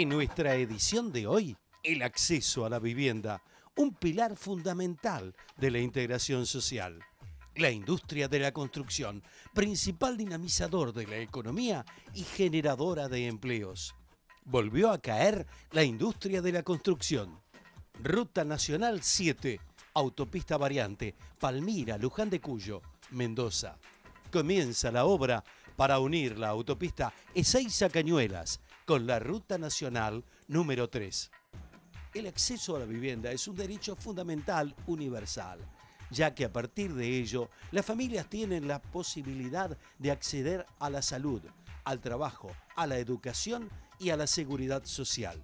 En nuestra edición de hoy, el acceso a la vivienda, un pilar fundamental de la integración social. La industria de la construcción, principal dinamizador de la economía y generadora de empleos. Volvió a caer la industria de la construcción. Ruta Nacional 7, autopista variante, Palmira, Luján de Cuyo, Mendoza. Comienza la obra para unir la autopista Ezeiza-Cañuelas con la Ruta Nacional número 3. El acceso a la vivienda es un derecho fundamental universal, ya que a partir de ello las familias tienen la posibilidad de acceder a la salud, al trabajo, a la educación y a la seguridad social.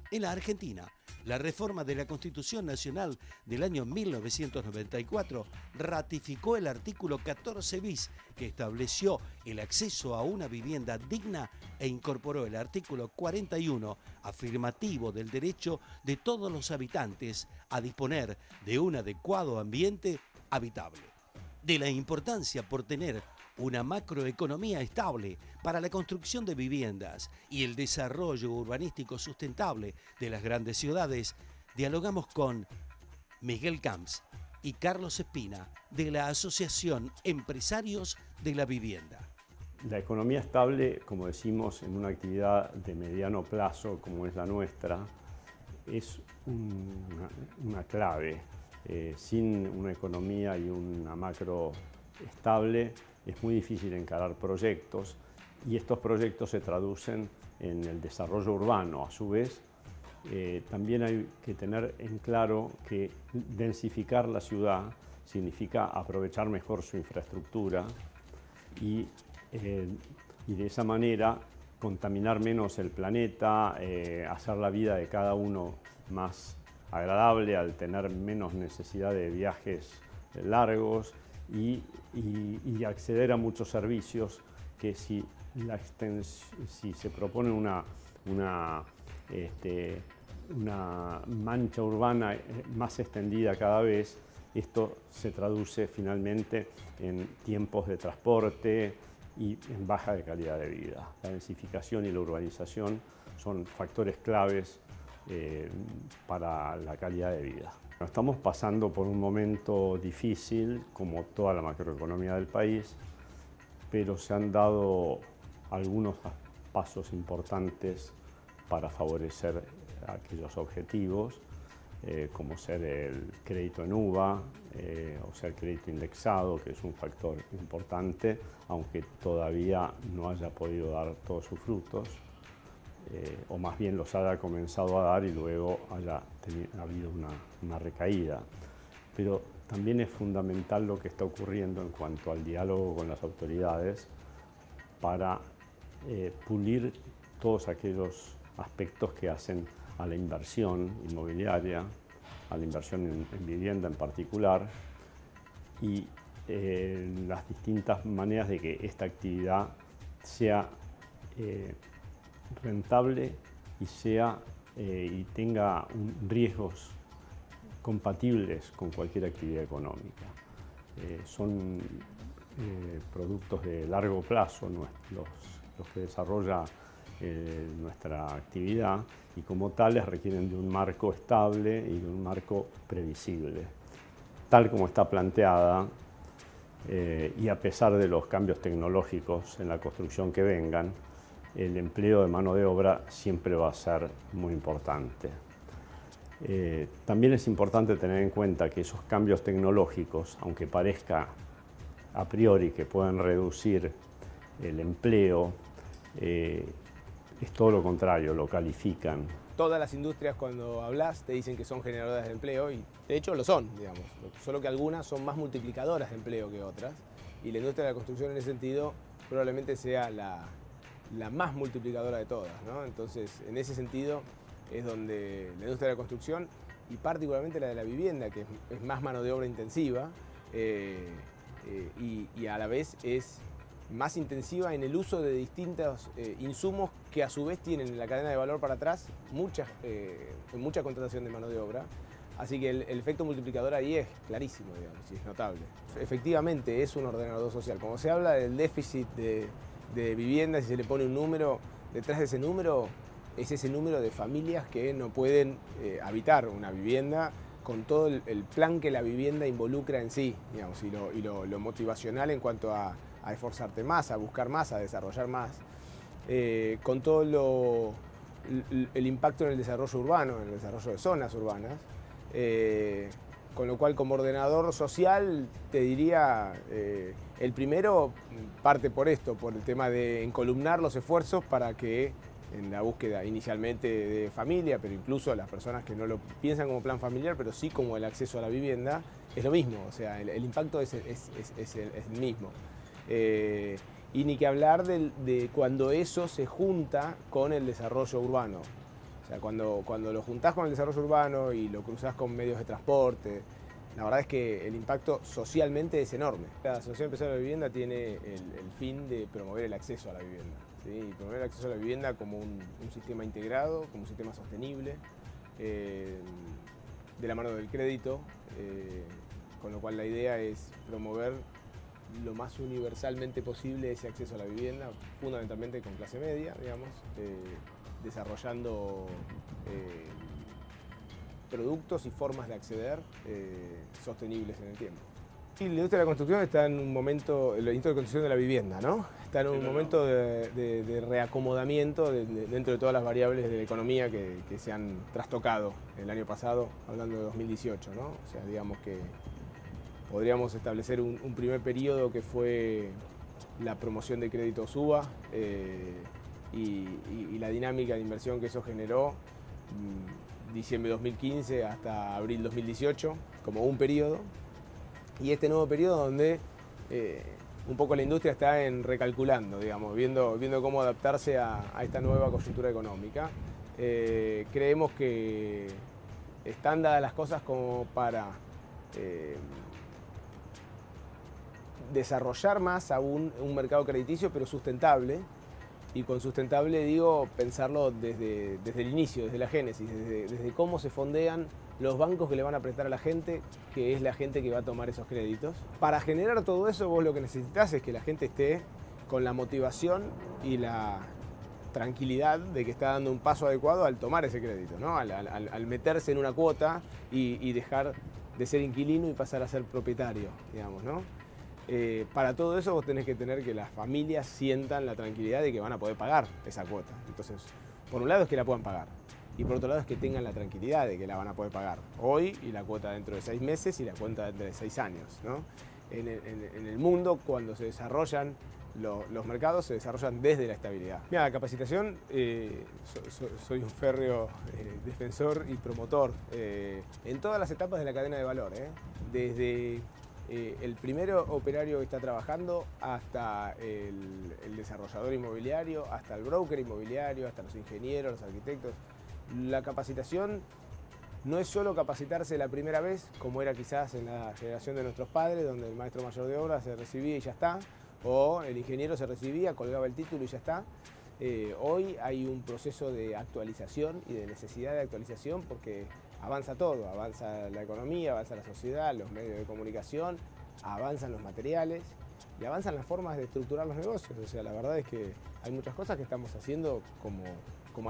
En la Argentina, la reforma de la Constitución Nacional del año 1994 ratificó el artículo 14 bis que estableció el acceso a una vivienda digna e incorporó el artículo 41 afirmativo del derecho de todos los habitantes a disponer de un adecuado ambiente habitable. De la importancia por tener una macroeconomía estable para la construcción de viviendas y el desarrollo urbanístico sustentable de las grandes ciudades, dialogamos con Miguel Camps y Carlos Espina de la Asociación Empresarios de la Vivienda. La economía estable, como decimos, en una actividad de mediano plazo como es la nuestra, es una clave. Sin una economía y una macro estable, es muy difícil encarar proyectos y estos proyectos se traducen en el desarrollo urbano. A su vez, también hay que tener en claro que densificar la ciudad significa aprovechar mejor su infraestructura y de esa manera contaminar menos el planeta, hacer la vida de cada uno más agradable al tener menos necesidad de viajes largos y acceder a muchos servicios que si se propone una mancha urbana más extendida cada vez, esto se traduce finalmente en tiempos de transporte y en baja de calidad de vida. La densificación y la urbanización son factores claves para la calidad de vida. Estamos pasando por un momento difícil, como toda la macroeconomía del país, pero se han dado algunos pasos importantes para favorecer aquellos objetivos, como ser el crédito en UVA, o sea, el crédito indexado, que es un factor importante, aunque todavía no haya podido dar todos sus frutos. O más bien los haya comenzado a dar y luego haya habido una recaída. Pero también es fundamental lo que está ocurriendo en cuanto al diálogo con las autoridades para pulir todos aquellos aspectos que hacen a la inversión inmobiliaria, a la inversión en vivienda en particular, y las distintas maneras de que esta actividad sea rentable y tenga riesgos compatibles con cualquier actividad económica. Son productos de largo plazo los que desarrolla nuestra actividad y como tales requieren de un marco estable y de un marco previsible. Tal como está planteada y a pesar de los cambios tecnológicos en la construcción que vengan, el empleo de mano de obra siempre va a ser muy importante. También es importante tener en cuenta que esos cambios tecnológicos, aunque parezca a priori que pueden reducir el empleo, es todo lo contrario, lo califican. Todas las industrias cuando hablas te dicen que son generadoras de empleo y de hecho lo son, digamos, solo que algunas son más multiplicadoras de empleo que otras y la industria de la construcción en ese sentido probablemente sea la más multiplicadora de todas, ¿no? Entonces, en ese sentido es donde la industria de la construcción y particularmente la de la vivienda, que es más mano de obra intensiva y a la vez es más intensiva en el uso de distintos insumos que a su vez tienen en la cadena de valor para atrás mucha contratación de mano de obra. Así que el efecto multiplicador ahí es clarísimo, digamos, y es notable. Efectivamente es un ordenador social. Como se habla del déficit de viviendas y se le pone un número, detrás de ese número es ese número de familias que no pueden habitar una vivienda con todo el plan que la vivienda involucra en sí, digamos, y lo motivacional en cuanto a esforzarte más, a buscar más, a desarrollar más, con todo el impacto en el desarrollo urbano, en el desarrollo de zonas urbanas, con lo cual como ordenador social te diría, el primero parte por esto, por el tema de encolumnar los esfuerzos para que en la búsqueda inicialmente de familia, pero incluso las personas que no lo piensan como plan familiar, pero sí como el acceso a la vivienda, es lo mismo, o sea, el impacto es el mismo. Y ni que hablar de cuando eso se junta con el desarrollo urbano. O sea, cuando lo juntás con el desarrollo urbano y lo cruzás con medios de transporte, la verdad es que el impacto socialmente es enorme. La Asociación Empresaria de la Vivienda tiene el fin de promover el acceso a la vivienda. ¿Sí? Promover el acceso a la vivienda como un sistema integrado, como un sistema sostenible, de la mano del crédito, con lo cual la idea es promover lo más universalmente posible ese acceso a la vivienda, fundamentalmente con clase media, digamos, desarrollando productos y formas de acceder sostenibles en el tiempo. Y la industria de la construcción está en un momento, la industria de construcción de la vivienda, ¿no? Está en un momento de reacomodamiento dentro de todas las variables de la economía que se han trastocado el año pasado, hablando de 2018, ¿no? O sea, digamos que podríamos establecer un primer periodo que fue la promoción de créditos UBA y la dinámica de inversión que eso generó, diciembre de 2015 hasta abril 2018, como un periodo. Y este nuevo periodo donde un poco la industria está recalculando, digamos, viendo cómo adaptarse a esta nueva coyuntura económica. Creemos que están dadas las cosas como para desarrollar más aún un mercado crediticio, pero sustentable. Y con sustentable digo pensarlo desde el inicio, desde la génesis, desde cómo se fondean los bancos que le van a prestar a la gente, que es la gente que va a tomar esos créditos. Para generar todo eso vos lo que necesitas es que la gente esté con la motivación y la tranquilidad de que está dando un paso adecuado al tomar ese crédito, ¿no? Al meterse en una cuota y dejar de ser inquilino y pasar a ser propietario, digamos, ¿no? Para todo eso vos tenés que tener que las familias sientan la tranquilidad de que van a poder pagar esa cuota. Entonces, por un lado es que la puedan pagar y por otro lado es que tengan la tranquilidad de que la van a poder pagar hoy y la cuota dentro de 6 meses y la cuota dentro de 6 años, ¿no? En el mundo, cuando se desarrollan los mercados, se desarrollan desde la estabilidad. Mira, la capacitación, soy un férreo defensor y promotor en todas las etapas de la cadena de valor, desde el primer operario que está trabajando hasta el desarrollador inmobiliario, hasta el broker inmobiliario, hasta los ingenieros, los arquitectos. La capacitación no es solo capacitarse la primera vez, como era quizás en la generación de nuestros padres, donde el maestro mayor de obra se recibía y ya está, o el ingeniero se recibía, colgaba el título y ya está. Hoy hay un proceso de actualización y de necesidad de actualización porque avanza todo, avanza la economía, avanza la sociedad, los medios de comunicación, avanzan los materiales y avanzan las formas de estructurar los negocios. O sea, la verdad es que hay muchas cosas que estamos haciendo como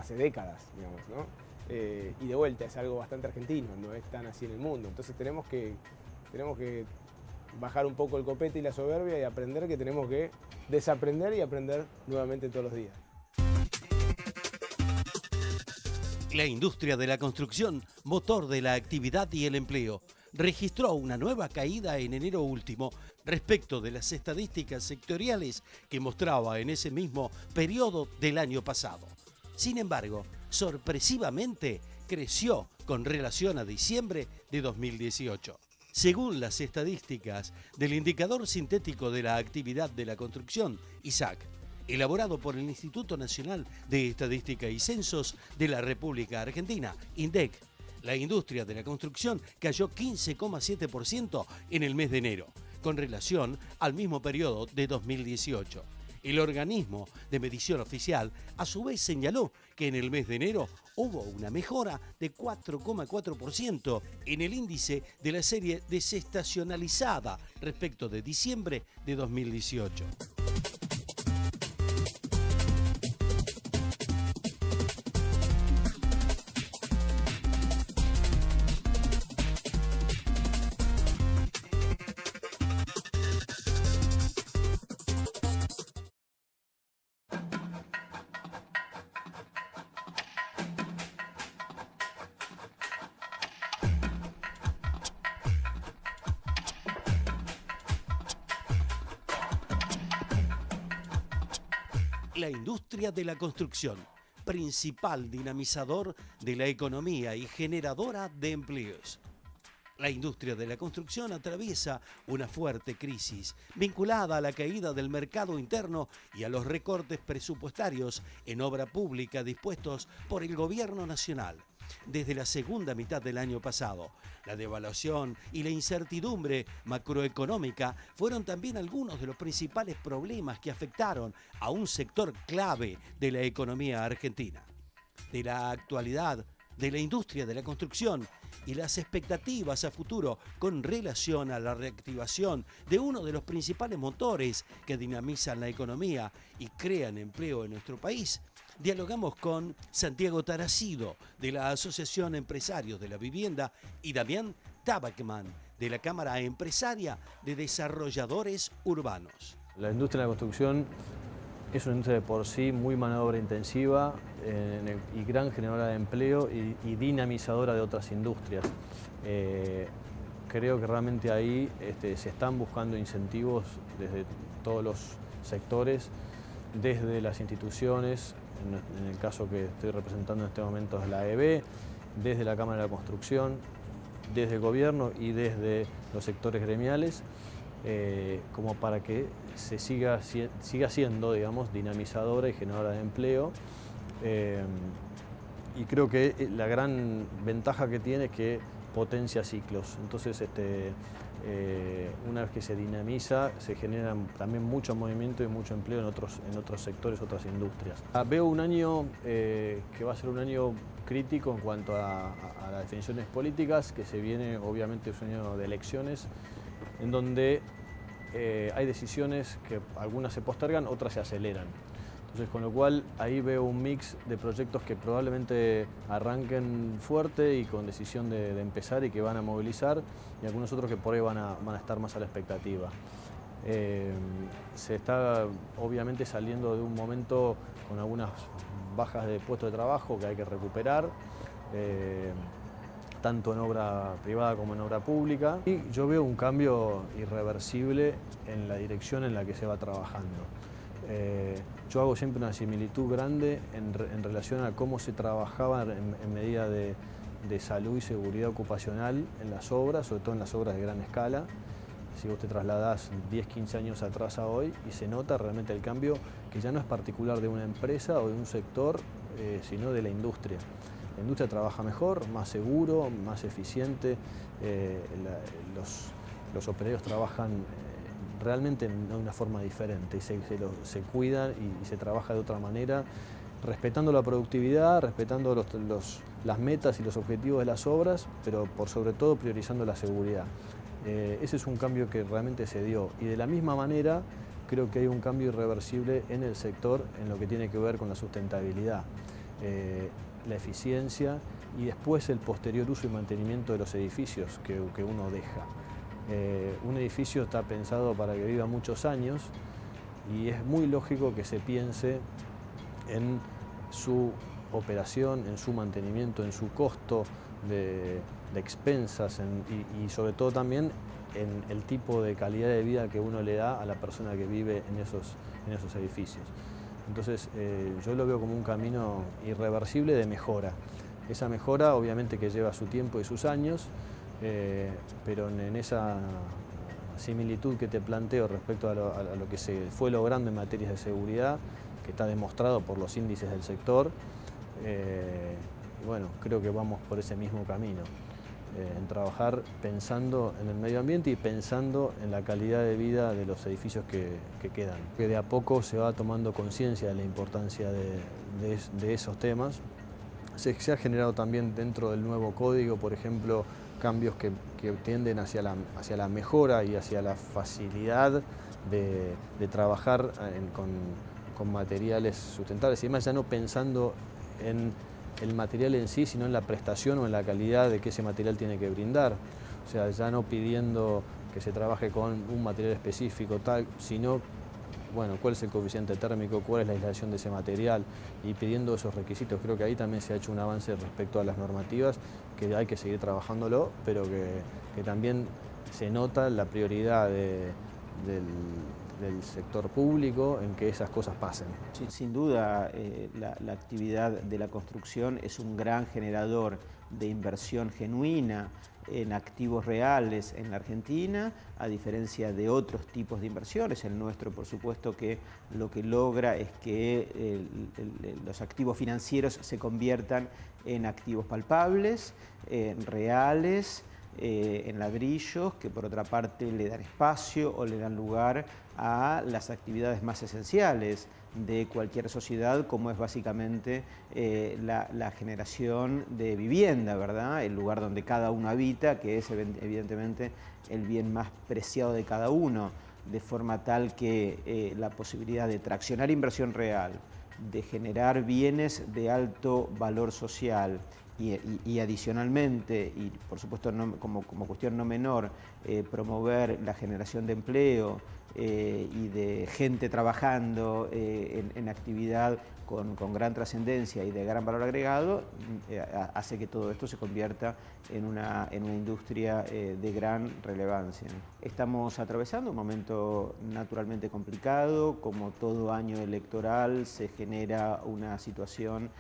hace décadas, digamos, ¿no? Y de vuelta, es algo bastante argentino, no es tan así en el mundo. Entonces tenemos que bajar un poco el copete y la soberbia y aprender que tenemos que desaprender y aprender nuevamente todos los días. La industria de la construcción, motor de la actividad y el empleo, registró una nueva caída en enero último respecto de las estadísticas sectoriales que mostraba en ese mismo periodo del año pasado. Sin embargo, sorpresivamente creció con relación a diciembre de 2018. Según las estadísticas del Indicador Sintético de la Actividad de la Construcción, ISAC, elaborado por el Instituto Nacional de Estadística y Censos de la República Argentina, INDEC, la industria de la construcción cayó 15,7% en el mes de enero, con relación al mismo periodo de 2018. El organismo de medición oficial a su vez señaló que en el mes de enero hubo una mejora de 4,4% en el índice de la serie desestacionalizada respecto de diciembre de 2018. La industria de la construcción, principal dinamizador de la economía y generadora de empleos. La industria de la construcción atraviesa una fuerte crisis vinculada a la caída del mercado interno y a los recortes presupuestarios en obra pública dispuestos por el gobierno nacional. Desde la segunda mitad del año pasado, la devaluación y la incertidumbre macroeconómica fueron también algunos de los principales problemas que afectaron a un sector clave de la economía argentina. De la actualidad de la industria de la construcción y las expectativas a futuro con relación a la reactivación de uno de los principales motores que dinamizan la economía y crean empleo en nuestro país, dialogamos con Santiago Taracido, de la Asociación Empresarios de la Vivienda, y Damián Tabacman, de la Cámara Empresaria de Desarrolladores Urbanos. La industria de la construcción es una industria de por sí muy mano de obra intensiva y gran generadora de empleo y dinamizadora de otras industrias. Creo que realmente ahí se están buscando incentivos desde todos los sectores, desde las instituciones, en el caso que estoy representando en este momento es la AEB, desde la Cámara de la Construcción, desde el gobierno y desde los sectores gremiales, como para que se siga siendo, digamos, dinamizadora y generadora de empleo. Y creo que la gran ventaja que tiene es que potencia ciclos. Entonces, una vez que se dinamiza, se genera también mucho movimiento y mucho empleo en otros sectores, otras industrias. Veo un año que va a ser un año crítico en cuanto a las definiciones políticas, que se viene, obviamente, es un año de elecciones, en donde hay decisiones que algunas se postergan, otras se aceleran. Entonces, con lo cual, ahí veo un mix de proyectos que probablemente arranquen fuerte y con decisión de empezar y que van a movilizar, y algunos otros que por ahí van a estar más a la expectativa. Se está, obviamente, saliendo de un momento con algunas bajas de puestos de trabajo que hay que recuperar, tanto en obra privada como en obra pública. Y yo veo un cambio irreversible en la dirección en la que se va trabajando. Yo hago siempre una similitud grande en relación a cómo se trabajaba en medida de salud y seguridad ocupacional en las obras, sobre todo en las obras de gran escala. Si vos te trasladás 10, 15 años atrás a hoy y se nota realmente el cambio que ya no es particular de una empresa o de un sector, sino de la industria. La industria trabaja mejor, más seguro, más eficiente, los operarios trabajan realmente de una forma diferente, se cuidan y se trabaja de otra manera, respetando la productividad, respetando las metas y los objetivos de las obras, pero por sobre todo priorizando la seguridad. Ese es un cambio que realmente se dio, y de la misma manera creo que hay un cambio irreversible en el sector en lo que tiene que ver con la sustentabilidad, la eficiencia y después el posterior uso y mantenimiento de los edificios que uno deja. Un edificio está pensado para que viva muchos años y es muy lógico que se piense en su operación, en su mantenimiento, en su costo de expensas y sobre todo también en el tipo de calidad de vida que uno le da a la persona que vive en esos edificios. Entonces yo lo veo como un camino irreversible de mejora. Esa mejora obviamente que lleva su tiempo y sus años, pero en esa similitud que te planteo respecto a lo que se fue logrando en materias de seguridad, que está demostrado por los índices del sector, bueno, creo que vamos por ese mismo camino, en trabajar pensando en el medio ambiente y pensando en la calidad de vida de los edificios que quedan. Que de a poco se va tomando conciencia de la importancia de esos temas. Se ha generado también dentro del nuevo código, por ejemplo, cambios que tienden hacia la mejora y hacia la facilidad de trabajar con materiales sustentables, y además ya no pensando en el material en sí, sino en la prestación o en la calidad de que ese material tiene que brindar. O sea, ya no pidiendo que se trabaje con un material específico tal, sino, bueno, cuál es el coeficiente térmico, cuál es la aislación de ese material, y pidiendo esos requisitos. Creo que ahí también se ha hecho un avance respecto a las normativas, que hay que seguir trabajándolo, pero que también se nota la prioridad del sector público en que esas cosas pasen. Sí, sin duda, la actividad de la construcción es un gran generador de inversión genuina en activos reales en la Argentina, a diferencia de otros tipos de inversiones. El nuestro, por supuesto, que lo que logra es que los activos financieros se conviertan en activos palpables, reales, en ladrillos, que por otra parte le dan espacio o le dan lugar a las actividades más esenciales de cualquier sociedad, como es básicamente la generación de vivienda, ¿verdad? El lugar donde cada uno habita, que es evidentemente el bien más preciado de cada uno, de forma tal que la posibilidad de traccionar inversión real, de generar bienes de alto valor social y adicionalmente, y por supuesto como cuestión no menor, promover la generación de empleo y de gente trabajando en actividad con gran trascendencia y de gran valor agregado, hace que todo esto se convierta en una industria de gran relevancia. Estamos atravesando un momento naturalmente complicado. Como todo año electoral se genera una situación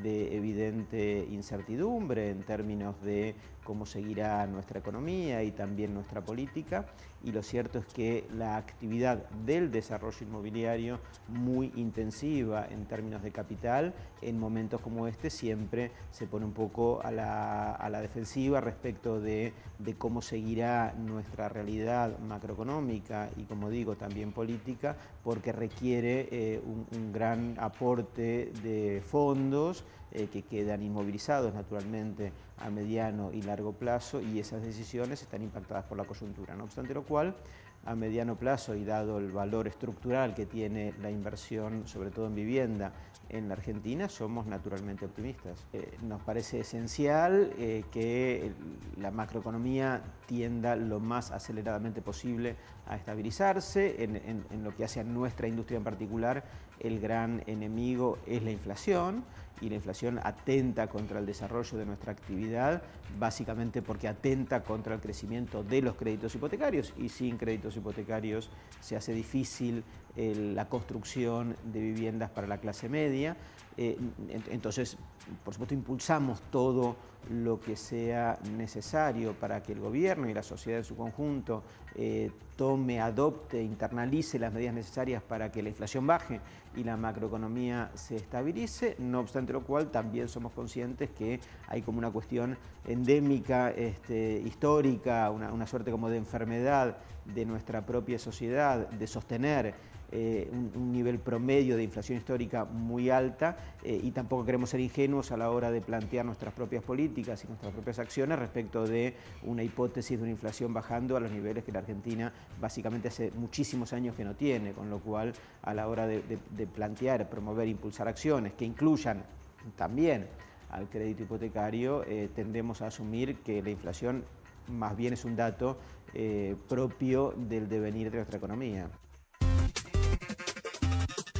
de evidente incertidumbre en términos de cómo seguirá nuestra economía y también nuestra política, y lo cierto es que la actividad del desarrollo inmobiliario, muy intensiva en términos de capital, en momentos como este siempre se pone un poco a la defensiva respecto de cómo seguirá nuestra realidad macroeconómica y, como digo, también política, porque requiere un gran aporte de fondos que quedan inmovilizados naturalmente a mediano y largo plazo, y esas decisiones están impactadas por la coyuntura. No obstante lo cual, a mediano plazo y dado el valor estructural que tiene la inversión, sobre todo en vivienda, en la Argentina, somos naturalmente optimistas. Nos parece esencial que la macroeconomía tienda lo más aceleradamente posible a estabilizarse. En lo que hace a nuestra industria en particular, el gran enemigo es la inflación, y la inflación atenta contra el desarrollo de nuestra actividad, básicamente porque atenta contra el crecimiento de los créditos hipotecarios, y sin créditos hipotecarios se hace difícil la construcción de viviendas para la clase media. Entonces, por supuesto, impulsamos todo lo que sea necesario para que el gobierno y la sociedad en su conjunto tome, adopte, internalice las medidas necesarias para que la inflación baje y la macroeconomía se estabilice. No obstante lo cual, también somos conscientes que hay como una cuestión endémica, histórica, una suerte como de enfermedad de nuestra propia sociedad, de sostener un nivel promedio de inflación histórica muy alta, y tampoco queremos ser ingenuos a la hora de plantear nuestras propias políticas y nuestras propias acciones respecto de una hipótesis de una inflación bajando a los niveles que la Argentina básicamente hace muchísimos años que no tiene, con lo cual a la hora de plantear, promover, impulsar acciones que incluyan también al crédito hipotecario, tendemos a asumir que la inflación más bien es un dato propio del devenir de nuestra economía.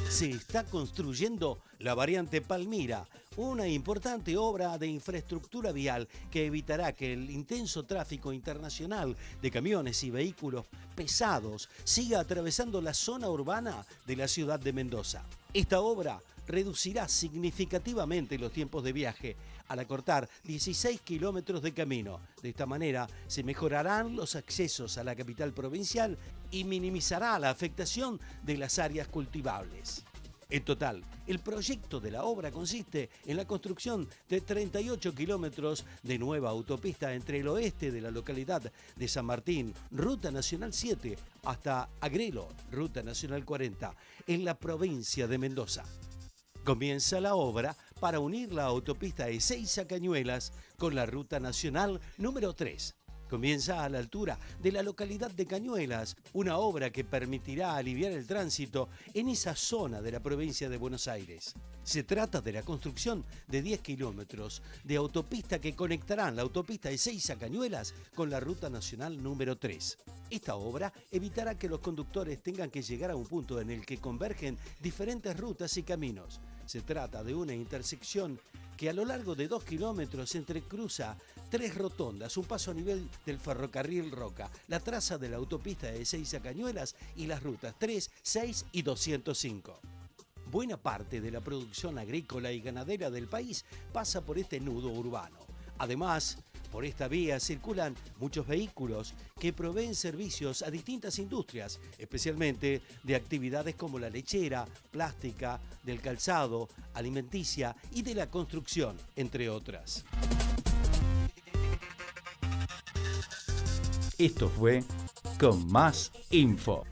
Se está construyendo la variante Palmira, una importante obra de infraestructura vial que evitará que el intenso tráfico internacional de camiones y vehículos pesados siga atravesando la zona urbana de la ciudad de Mendoza. Esta obra reducirá significativamente los tiempos de viaje al acortar 16 kilómetros de camino. De esta manera se mejorarán los accesos a la capital provincial y minimizará la afectación de las áreas cultivables. En total, el proyecto de la obra consiste en la construcción de 38 kilómetros de nueva autopista entre el oeste de la localidad de San Martín, Ruta Nacional 7, hasta Agrelo, Ruta Nacional 40, en la provincia de Mendoza. Comienza la obra para unir la autopista de Ezeiza a Cañuelas con la Ruta Nacional número 3. Comienza a la altura de la localidad de Cañuelas, una obra que permitirá aliviar el tránsito en esa zona de la provincia de Buenos Aires. Se trata de la construcción de 10 kilómetros de autopista que conectarán la autopista Ezeiza a Cañuelas con la Ruta Nacional número 3. Esta obra evitará que los conductores tengan que llegar a un punto en el que convergen diferentes rutas y caminos. Se trata de una intersección que a lo largo de 2 kilómetros entrecruza 3 rotondas, un paso a nivel del ferrocarril Roca, la traza de la autopista de Ezeiza a Cañuelas y las rutas 3, 6 y 205. Buena parte de la producción agrícola y ganadera del país pasa por este nudo urbano. Además, por esta vía circulan muchos vehículos que proveen servicios a distintas industrias, especialmente de actividades como la lechera, plástica, del calzado, alimenticia y de la construcción, entre otras. Esto fue Con Más Info.